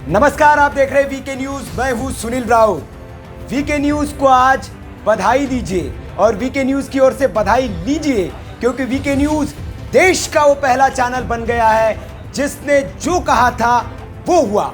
नमस्कार, आप देख रहे हैं वीके न्यूज। मैं हूं सुनील राउत। वीके न्यूज को आज बधाई दीजिए और वीके न्यूज की ओर से बधाई लीजिए, क्योंकि वीके न्यूज देश का वो पहला चैनल बन गया है जिसने जो कहा था वो हुआ।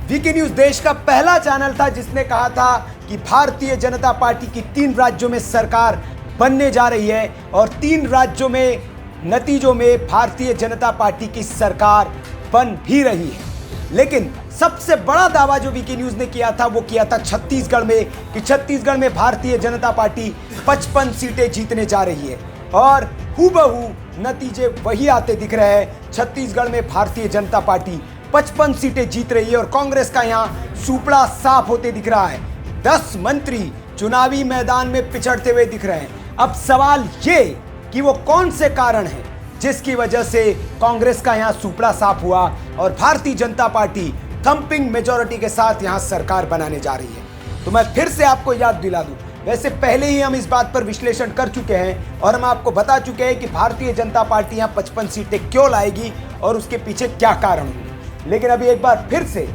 वीके न्यूज देश का पहला चैनल था जिसने कहा था कि भारतीय जनता पार्टी की 3 राज्यों में सरकार बनने जा रही है और 3 राज्यों में नतीजों में भारतीय जनता पार्टी की सरकार बन भी रही है। लेकिन सबसे बड़ा दावा जो वीके न्यूज ने किया था वो किया था छत्तीसगढ़ में, कि छत्तीसगढ़ में भारतीय जनता पार्टी 55 सीटें जीतने जा रही है और हूबहू नतीजे वही आते दिख रहे हैं। छत्तीसगढ़ में भारतीय जनता पार्टी 55 सीटें जीत रही है और कांग्रेस का यहां सुपड़ा साफ होते दिख रहा है। 10 मंत्री चुनावी मैदान में पिछड़ते हुए दिख रहे हैं। अब सवाल ये कि वो कौन से कारण हैं जिसकी वजह से कांग्रेस का यहां सुपड़ा साफ हुआ और Bharatiya Janata party thumping majority के साथ यहां सरकार बनाने जा रही है। तो मैं फिर से आपको याद दिला दूं, वैसे पहले ही हम इस बात पर विश्लेषण कर चुके हैं और हम आपको बता चुके हैं कि भारतीय जनता पार्टी यहां 55 सीटें क्यों लाएगी और उसके पीछे क्या कारण होंगे। लेकिन अभी एक बार फिर से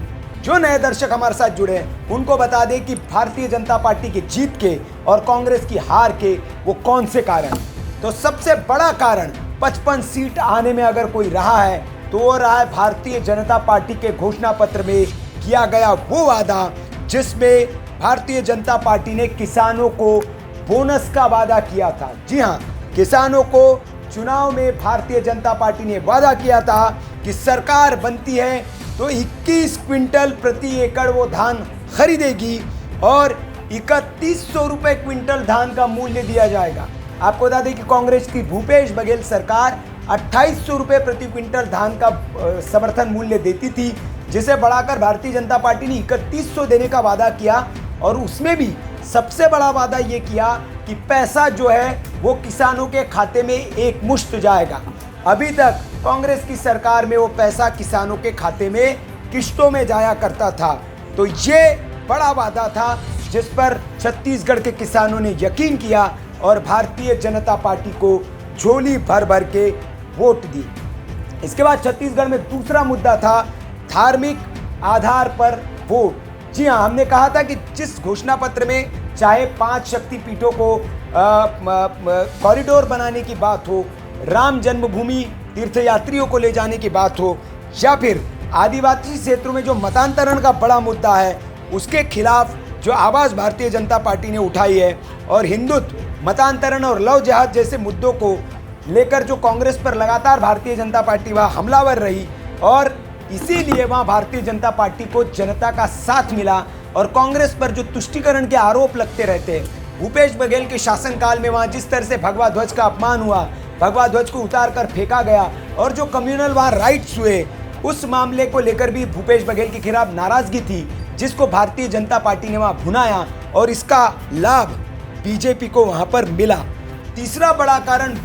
जो नए दर्शक हमारे साथ जुड़े हैं उनको बता दें कि भारतीय जनता पार्टी की जीत के और कांग्रेस की हार के वो कौन से कारण हैं। तो सबसे बड़ा कारण 55 सीट आने में अगर कोई रहा है तो वो रहा है भारतीय जनता पार्टी के घोषणा पत्र में किया गया वो वादा जिसमें भारतीय जनता पार्टी ने किसानों को बोनस का वादा किया था। जी हां, किसानों को चुनाव में भारतीय जनता पार्टी ने वादा किया था कि सरकार बनती है तो 21 क्विंटल प्रति एकड़ वो धान खरीदेगी और 3100 रुपए क्विंटल धान का मूल्य दिया जाएगा। आपको बता दें कि कांग्रेस की भूपेश बघेल सरकार 2800 रुपए प्रति क्विंटल धान का समर्थन मूल्य देती थी, जिसे बढ़ाकर भारतीय जनता पार्टी ने 3100 देने का वादा किया और उसमें भी सबसे बड़ा वादा ये किया कि पैसा जो है वो किसानों के खाते में एक मुश्त जाएगा। अभी तक कांग्रेस की सरकार में वो पैसा किसानों के खाते में किश्तों में जाया करता था। तो ये बड़ा वादा था जिस पर छत्तीसगढ़ के किसानों ने यकीन किया और भारतीय जनता पार्टी को झोली भर भर के वोट दी। इसके बाद छत्तीसगढ़ में दूसरा मुद्दा था धार्मिक आधार पर वोट। जी हां, हमने कहा था कि जिस घोषणा पत्र में चाहे 5 शक्तिपीठों को कॉरिडोर बनाने की बात हो, राम जन्मभूमि तीर्थयात्रियों को ले जाने की बात हो, या फिर आदिवासी क्षेत्रों में जो मतांतरण का बड़ा मुद्दा है उसके खिलाफ जो आवाज भारतीय जनता पार्टी ने उठाई है और हिंदुत्व, मतांतरण और लव जिहाद जैसे मुद्दों को लेकर जो कांग्रेस पर लगातार भारतीय जनता पार्टी वहां हमलावर रही और इसीलिए वहां भारतीय जनता पार्टी को जनता का साथ मिला और कांग्रेस पर जो तुष्टीकरण के आरोप लगते रहते हैं, भूपेश बघेल के शासनकाल में वहां जिस तरह से भगवा ध्वज का अपमान हुआ, भगवा ध्वज को उतार कर फेंका गया और जो कम्युनल वहां राइट्स हुए, उस मामले को लेकर भी भूपेश बघेल के खिलाफ नाराजगी थी, जिसको भारतीय जनता पार्टी ने वहां भुनाया और इसका लाभ बीजेपी को वहां पर मिला। तीसरा बड़ा कारण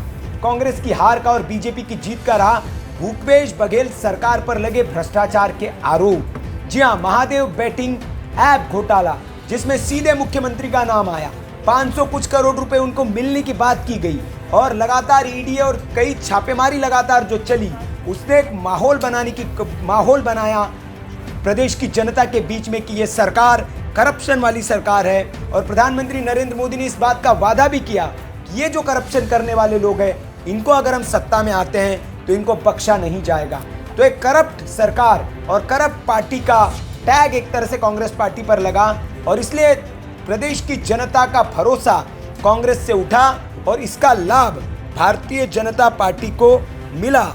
कांग्रेस की हार का और बीजेपी की जीत का रहा भूपेश बघेल सरकार पर लगे भ्रष्टाचार के आरोप। जी हां, महादेव बेटिंग ऐप घोटाला जिसमें सीधे मुख्यमंत्री का नाम आया, 500 कुछ करोड़ रुपए उनको मिलने की बात की गई और लगातार ईडी और कई छापेमारी लगातार जो चली, उसने एक माहौल बनाया प्रदेश की जनता के बीच में कि ये सरकार करप्शन वाली सरकार है और प्रधानमंत्री नरेंद्र मोदी ने इस बात का वादा भी किया कि ये जो करप्शन करने वाले लोग हैं इनको अगर हम सत्ता में आते हैं तो इनको बख्शा नहीं जाएगा। तो एक करप्ट सरकार और करप्ट पार्टी का टैग एक तरह से कांग्रेस पार्टी पर लगा और इसलिए प्रदेश की जनता का भरोसा कांग्रेस से उठा और इसका लाभ भारतीय जनता पार्टी को मिला।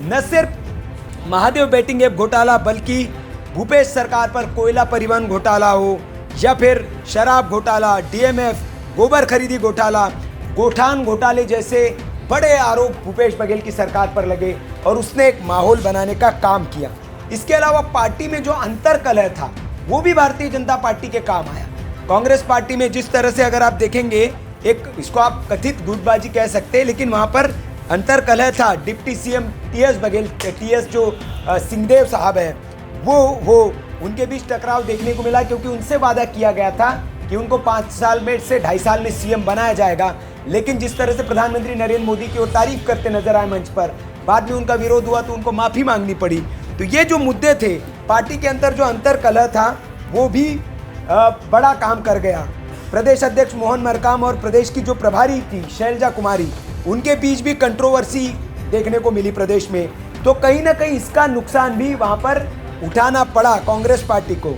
न सिर्फ महादेव बेटिंग ऐप घोटाला बल्कि भूपेश सरकार पर कोयला परिवहन घोटाला हो या फिर शराब घोटाला, डीएमएफ, गोबर खरीदी घोटाला, गोठान घोटाले जैसे बड़े आरोप भूपेश बघेल की सरकार पर लगे और उसने एक माहौल बनाने का काम किया। इसके अलावा पार्टी में जो अंतरकलह था वो भी भारतीय जनता पार्टी के काम आया। कांग्रेस पार्टी में जिस तरह से अगर आप देखेंगे, एक इसको आप कथित गुटबाजी कह सकते हैं, लेकिन वहां पर अंतरकलह था। Deputy CM TS Baghel, TS जो सिंहदेव साहब है वो उनके बीच टकराव देखने को मिला क्योंकि उनसे वादा किया गया था कि उनको 5 साल में से 2.5 साल में सीएम बनाया जाएगा। लेकिन जिस तरह से प्रधानमंत्री नरेंद्र मोदी की ओर तारीफ करते नजर आए मंच पर, बाद में उनका विरोध हुआ तो उनको माफी मांगनी पड़ी। तो ये जो मुद्दे थे पार्टी के अंदर जो अंतरकलह था वो भी बड़ा काम कर गया। प्रदेश अध्यक्ष मोहन मरकाम और प्रदेश की जो प्रभारी थी शैलजा कुमारी, उनके बीच भी कंट्रोवर्सी देखने को मिली प्रदेश में। तो कहीं ना कहीं इसका नुकसान भी वहां पर उठाना पड़ा कांग्रेस पार्टी को।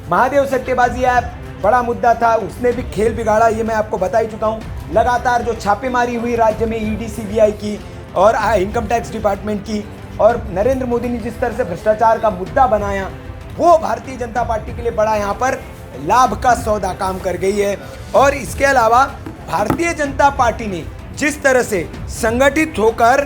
महादेव सट्टेबाजी ऐप बड़ा मुद्दा था, उसने भी खेल बिगाड़ा, ये मैं आपको बता ही चुका हूँ। लगातार जो छापेमारी हुई राज्य में ईडी सीबीआई की और इनकम टैक्स डिपार्टमेंट की, और नरेंद्र मोदी ने जिस तरह से भ्रष्टाचार का मुद्दा बनाया, वो भारतीय जनता पार्टी के लिए बड़ा यहाँ पर लाभ का सौदा काम कर गई है। और इसके अलावा भारतीय जनता पार्टी ने जिस तरह से संगठित होकर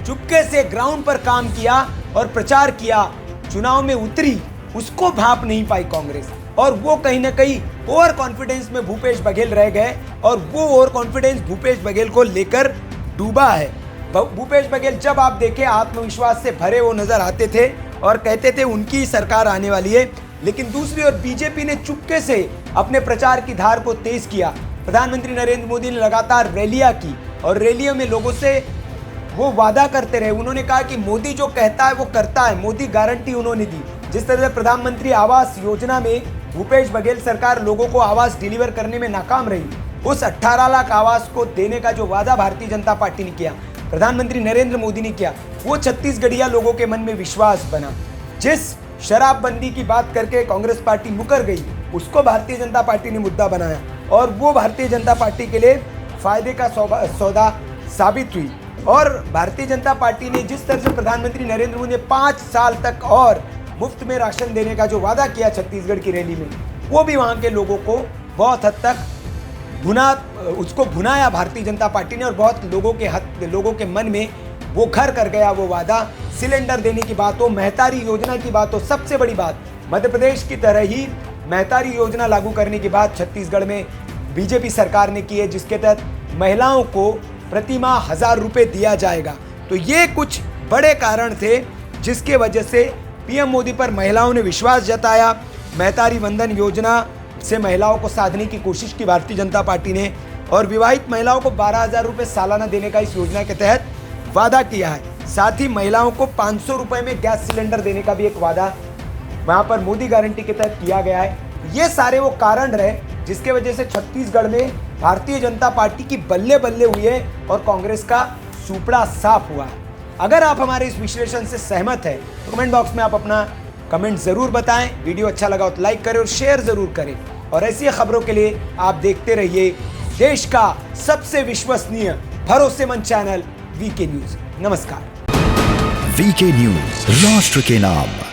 चुपके से ग्राउंड पर काम किया और प्रचार किया, चुनाव में उतरी, उसको भांप नहीं पाई कांग्रेस। और वो कहीं ना कहीं ओवर कॉन्फिडेंस में भूपेश बघेल रह गए, और वो ओवर कॉन्फिडेंस भूपेश बघेल को लेकर डूबा है। भूपेश बघेल जब आप देखें आत्मविश्वास से भरे वो नजर आते थे और कहते थे उनकी ही सरकार आने वाली है। लेकिन दूसरी ओर बीजेपी ने चुपके से अपने प्रचार की धार को तेज किया। प्रधानमंत्री नरेंद्र मोदी ने लगातार रैलियां की और रैलियों में लोगों से वो वादा करते रहे। उन्होंने कहा कि मोदी जो कहता है वो करता है, मोदी गारंटी उन्होंने दी। जिस तरह से प्रधानमंत्री आवास योजना में भूपेश बघेल सरकार लोगों को आवास डिलीवर करने में नाकाम रही, उस 18 लाख आवास को देने का जो वादा भारतीय जनता पार्टी ने किया, प्रधानमंत्री नरेंद्र मोदी ने किया, वो छत्तीसगढ़िया लोगों के मन में विश्वास बना। जिस शराबबंदी की बात करके कांग्रेस पार्टी मुकर गई, उसको भारतीय जनता पार्टी ने मुद्दा बनाया और वो भारतीय जनता पार्टी के लिए फायदे का सौदा साबित हुई। और भारतीय जनता पार्टी ने जिस तरह से प्रधानमंत्री नरेंद्र मोदी ने 5 साल तक और मुफ्त में राशन देने का जो वादा किया छत्तीसगढ़ की रैली में, वो भी वहाँ के लोगों को बहुत हद तक भुनाया भारतीय जनता पार्टी ने। और बहुत लोगों के मन में वो घर कर गया वो वादा। सिलेंडर देने की बात हो, महतारी योजना की बात हो, सबसे बड़ी बात मध्य प्रदेश की तरह ही महतारी योजना लागू करने की बात छत्तीसगढ़ में बीजेपी सरकार ने की है, जिसके तहत महिलाओं को प्रति माह 1000 रुपये दिया जाएगा। तो ये कुछ बड़े कारण थे जिसके वजह से पीएम मोदी पर महिलाओं ने विश्वास जताया। महतारी वंदन योजना से महिलाओं को साधने की कोशिश की भारतीय जनता पार्टी ने, और विवाहित महिलाओं को 12,000 रुपये सालाना देने का इस योजना के तहत वादा किया है। साथ ही महिलाओं को 500 रुपये में गैस सिलेंडर देने का भी एक वादा वहाँ पर मोदी गारंटी के तहत किया गया है। ये सारे वो कारण रहे जिसके वजह से छत्तीसगढ़ में भारतीय जनता पार्टी की बल्ले बल्ले हुई है और कांग्रेस का सुपड़ा साफ हुआ है। अगर आप हमारे इस विश्लेषण से सहमत हैं तो कमेंट बॉक्स में आप अपना कमेंट जरूर बताएं। वीडियो अच्छा लगा तो लाइक करें और शेयर जरूर करें। और ऐसी खबरों के लिए आप देखते रहिए देश का सबसे विश्वसनीय भरोसेमंद चैनल वीके न्यूज। नमस्कार। वीके न्यूज, राष्ट्र के नाम।